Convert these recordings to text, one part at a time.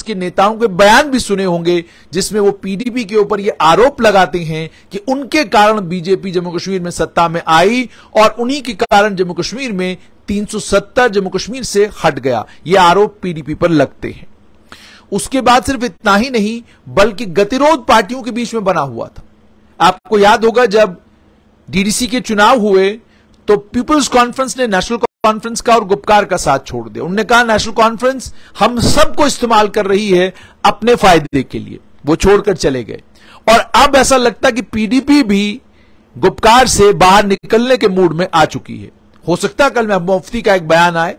के नेताओं के बयान भी सुने होंगे, जिसमें वो पीडीपी के ऊपर ये आरोप लगाते हैं कि उनके कारण बीजेपी जम्मू कश्मीर में सत्ता में आई और उन्हीं के कारण जम्मू कश्मीर में 370 जम्मू कश्मीर से हट गया। ये आरोप पीडीपी पर लगते हैं। उसके बाद सिर्फ इतना ही नहीं, बल्कि गतिरोध पार्टियों के बीच में बना हुआ था। आपको याद होगा जब डीडीसी के चुनाव हुए तो पीपल्स कॉन्फ्रेंस ने नेशनल कॉन्फ्रेंस का और गुपकार का साथ छोड़ दिया। उन्होंने कहा नेशनल कॉन्फ्रेंस हम सबको इस्तेमाल कर रही है अपने फायदे के लिए, वो छोड़कर चले गए। और अब ऐसा लगता है कि पीडीपी भी गुपकार से बाहर निकलने के मूड में आ चुकी है। हो सकता है कल महबूबा मुफ्ती का एक बयान आए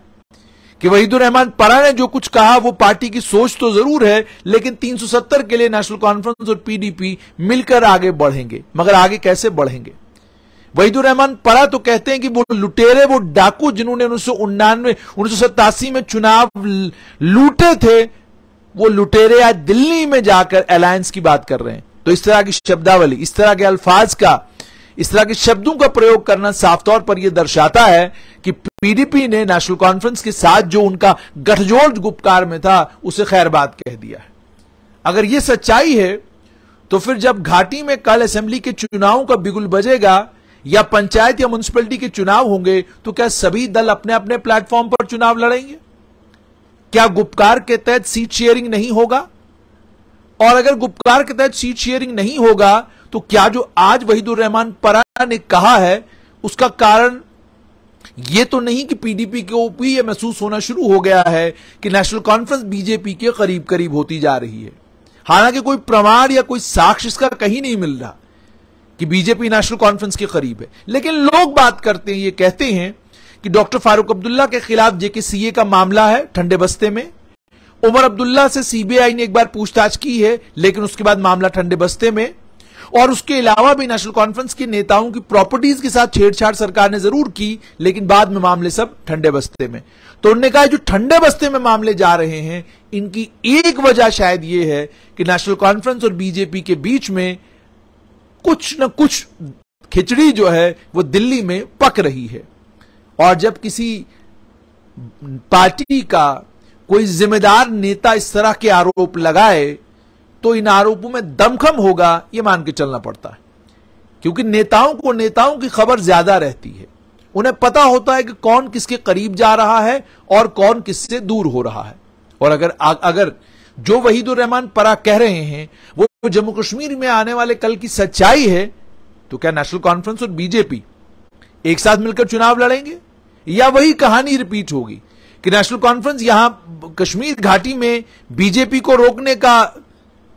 कि वहीदुर रहमान परा ने जो कुछ कहा वो पार्टी की सोच तो जरूर है, लेकिन 370 के लिए नेशनल कॉन्फ्रेंस और पीडीपी मिलकर आगे बढ़ेंगे। मगर आगे कैसे बढ़ेंगे? वहीदुर रहमान परा तो कहते हैं कि वो लुटेरे, वो डाकू जिन्होंने 1987 में चुनाव लूटे थे, वो लुटेरे आज दिल्ली में जाकर अलायंस की बात कर रहे हैं। तो इस तरह की शब्दावली, इस तरह के अल्फाज का, इस तरह के शब्दों का प्रयोग करना साफ तौर पर यह दर्शाता है कि पीडीपी ने नेशनल कॉन्फ्रेंस के साथ जो उनका गठजोड़ गुपकार में था उसे खैरबाद कह दिया है। अगर यह सच्चाई है तो फिर जब घाटी में कल असेंबली के चुनावों का बिगुल बजेगा या पंचायत या म्युनिसिपैलिटी के चुनाव होंगे, तो क्या सभी दल अपने अपने प्लेटफॉर्म पर चुनाव लड़ेंगे? क्या गुपकार के तहत सीट शेयरिंग नहीं होगा? और अगर गुपकार के तहत सीट शेयरिंग नहीं होगा तो क्या जो आज वहीदुर रहमान परा ने कहा है उसका कारण यह तो नहीं कि पीडीपी को भी यह महसूस होना शुरू हो गया है कि नेशनल कॉन्फ्रेंस बीजेपी के करीब करीब होती जा रही है? हालांकि कोई प्रमाण या कोई साक्ष्य इसका कहीं नहीं मिल रहा कि बीजेपी नेशनल कॉन्फ्रेंस के करीब है, लेकिन लोग बात करते हैं, ये कहते हैं कि डॉक्टर फारूक अब्दुल्ला के खिलाफ जेकेसीए का मामला है ठंडे बस्ते में। उमर अब्दुल्ला से सीबीआई ने एक बार पूछताछ की है, लेकिन उसके बाद मामला ठंडे बस्ते में। और उसके अलावा भी नेशनल कॉन्फ्रेंस के नेताओं की प्रॉपर्टीज के साथ छेड़छाड़ सरकार ने जरूर की, लेकिन बाद में मामले सब ठंडे बस्ते में। तो उन्होंने कहा जो ठंडे बस्ते में मामले जा रहे हैं, इनकी एक वजह शायद यह है कि नेशनल कॉन्फ्रेंस और बीजेपी के बीच में कुछ न कुछ खिचड़ी जो है वो दिल्ली में पक रही है। और जब किसी पार्टी का कोई जिम्मेदार नेता इस तरह के आरोप लगाए तो इन आरोपों में दमखम होगा, यह मान के चलना पड़ता है। क्योंकि नेताओं को नेताओं की खबर ज्यादा रहती है, उन्हें पता होता है कि कौन किसके करीब जा रहा है और कौन किससे दूर हो रहा है। और अगर जो वहीदुर रहमान परा कह रहे हैं वो जम्मू कश्मीर में आने वाले कल की सच्चाई है, तो क्या नेशनल कॉन्फ्रेंस और बीजेपी एक साथ मिलकर चुनाव लड़ेंगे, या वही कहानी रिपीट होगी कि नेशनल कॉन्फ्रेंस यहां कश्मीर घाटी में बीजेपी को रोकने का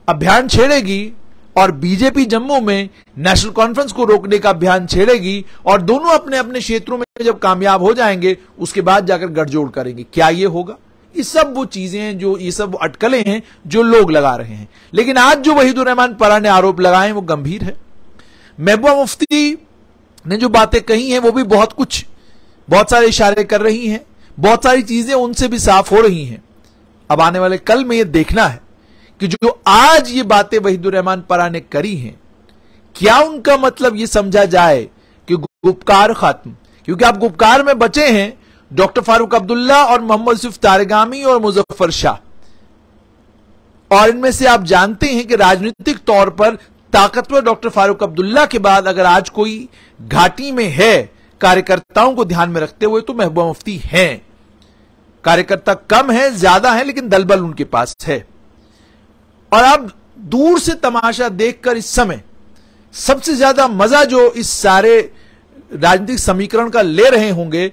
अभियान छेड़ेगी और बीजेपी जम्मू में नेशनल कॉन्फ्रेंस को रोकने का अभियान छेड़ेगी, और दोनों अपने अपने क्षेत्रों में जब कामयाब हो जाएंगे उसके बाद जाकर गठजोड़ करेंगे? क्या यह होगा? ये सब वो चीजें हैं, जो ये सब अटकलें हैं जो लोग लगा रहे हैं। लेकिन आज जो वहीदुर रहमान परा ने आरोप लगाए वो गंभीर है। महबूबा मुफ्ती ने जो बातें कही हैं वो भी बहुत सारे इशारे कर रही हैं, बहुत सारी चीजें उनसे भी साफ हो रही हैं। अब आने वाले कल में ये देखना है कि जो आज ये बातें वहीदुर रहमान परा ने करी हैं, क्या उनका मतलब ये समझा जाए कि गुपकार खत्म? क्योंकि आप गुपकार में बचे हैं डॉक्टर फारूक अब्दुल्ला और मोहम्मद यूसुफ तारगामी और मुजफ्फर शाह, और इनमें से आप जानते हैं कि राजनीतिक तौर पर ताकतवर डॉक्टर फारूक अब्दुल्ला के बाद अगर आज कोई घाटी में है कार्यकर्ताओं को ध्यान में रखते हुए तो महबूबा मुफ्ती हैं। कार्यकर्ता कम है, ज्यादा है, लेकिन दलबल उनके पास है। और आप दूर से तमाशा देखकर इस समय सबसे ज्यादा मजा जो इस सारे राजनीतिक समीकरण का ले रहे होंगे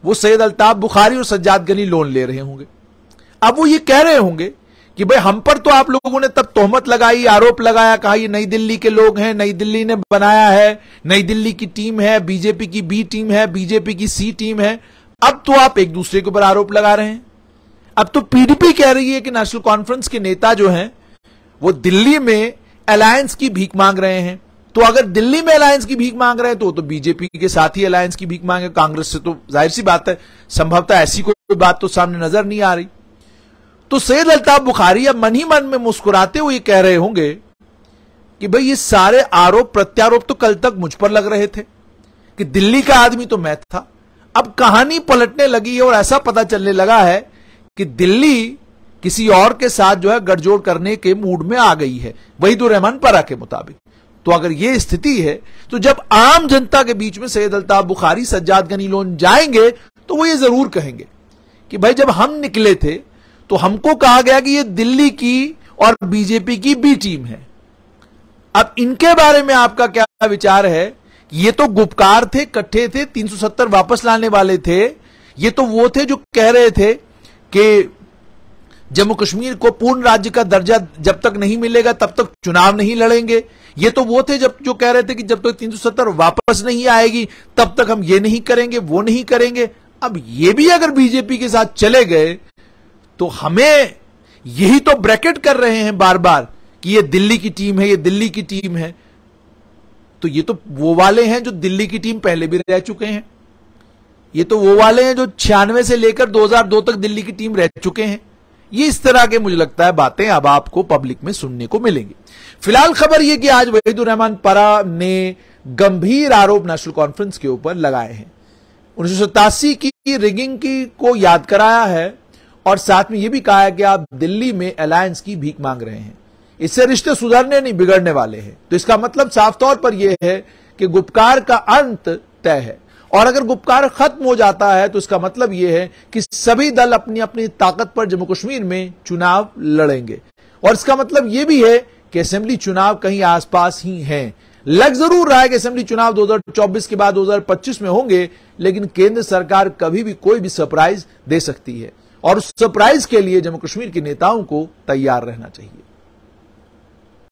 वो सैयद अल्ताफ बुखारी और सज्जाद गनी लोन ले रहे होंगे। अब वो ये कह रहे होंगे कि भाई हम पर तो आप लोगों ने तब तोहमत लगाई, आरोप लगाया, कहा ये नई दिल्ली के लोग हैं, नई दिल्ली ने बनाया है, नई दिल्ली की टीम है, बीजेपी की बी टीम है, बीजेपी की सी टीम है। अब तो आप एक दूसरे के ऊपर आरोप लगा रहे हैं। अब तो पीडीपी कह रही है कि नेशनल कॉन्फ्रेंस के नेता जो हैं वो दिल्ली में अलायंस की भीख मांग रहे हैं। तो अगर दिल्ली में अलायंस की भीख मांग रहे हैं तो बीजेपी के साथ ही अलायंस की भीख मांगे। कांग्रेस से तो जाहिर सी बात है, संभवतः ऐसी कोई बात तो सामने नजर नहीं आ रही। तो सैयद अल्ताफ बुखारी अब मन ही मन में मुस्कुराते हुए कह रहे होंगे कि भाई ये सारे आरोप प्रत्यारोप तो कल तक मुझ पर लग रहे थे कि दिल्ली का आदमी तो मैं था। अब कहानी पलटने लगी है और ऐसा पता चलने लगा है कि दिल्ली किसी और के साथ जो है गठजोड़ करने के मूड में आ गई है, वहीदुर रहमान परा के मुताबिक। तो अगर यह स्थिति है तो जब आम जनता के बीच में सैयद अल्ताफ बुखारी, सज्जाद गनी लोन जाएंगे तो वो ये जरूर कहेंगे कि भाई जब हम निकले थे तो हमको कहा गया कि ये दिल्ली की और बीजेपी की बी टीम है। अब इनके बारे में आपका क्या विचार है? ये तो गुपकार थे, कट्ठे थे, 370 वापस लाने वाले थे। ये तो वो थे जो कह रहे थे कि जम्मू कश्मीर को पूर्ण राज्य का दर्जा जब तक नहीं मिलेगा तब तक चुनाव नहीं लड़ेंगे। ये तो वो थे जो कह रहे थे कि जब तक 370 वापस नहीं आएगी तब तक हम ये नहीं करेंगे, वो नहीं करेंगे। अब ये भी अगर बीजेपी के साथ चले गए तो हमें यही तो ब्रैकेट कर रहे हैं बार बार कि ये दिल्ली की टीम है, ये दिल्ली की टीम है। तो ये तो वो वाले हैं जो दिल्ली की टीम पहले भी रह चुके हैं। ये तो वो वाले हैं जो 96 से लेकर 2002 तक दिल्ली की टीम रह चुके हैं। ये इस तरह के मुझे लगता है बातें अब आपको पब्लिक में सुनने को मिलेंगी। फिलहाल खबर यह कि आज वहीदुर रहमान परा ने गंभीर आरोप नेशनल कॉन्फ्रेंस के ऊपर लगाए हैं। 1987 की रिगिंग की को याद कराया है और साथ में यह भी कहा है कि आप दिल्ली में अलायंस की भीख मांग रहे हैं, इससे रिश्ते सुधरने नहीं बिगड़ने वाले हैं। तो इसका मतलब साफ तौर पर यह है कि गुपकार का अंत तय है, और अगर गुपकार खत्म हो जाता है तो इसका मतलब यह है कि सभी दल अपनी अपनी ताकत पर जम्मू कश्मीर में चुनाव लड़ेंगे। और इसका मतलब यह भी है कि असेंबली चुनाव कहीं आसपास ही हैं। लग जरूर रहा है कि असेंबली चुनाव 2024 के बाद 2025 में होंगे, लेकिन केंद्र सरकार कभी भी कोई भी सरप्राइज दे सकती है और उस सरप्राइज के लिए जम्मू कश्मीर के नेताओं को तैयार रहना चाहिए।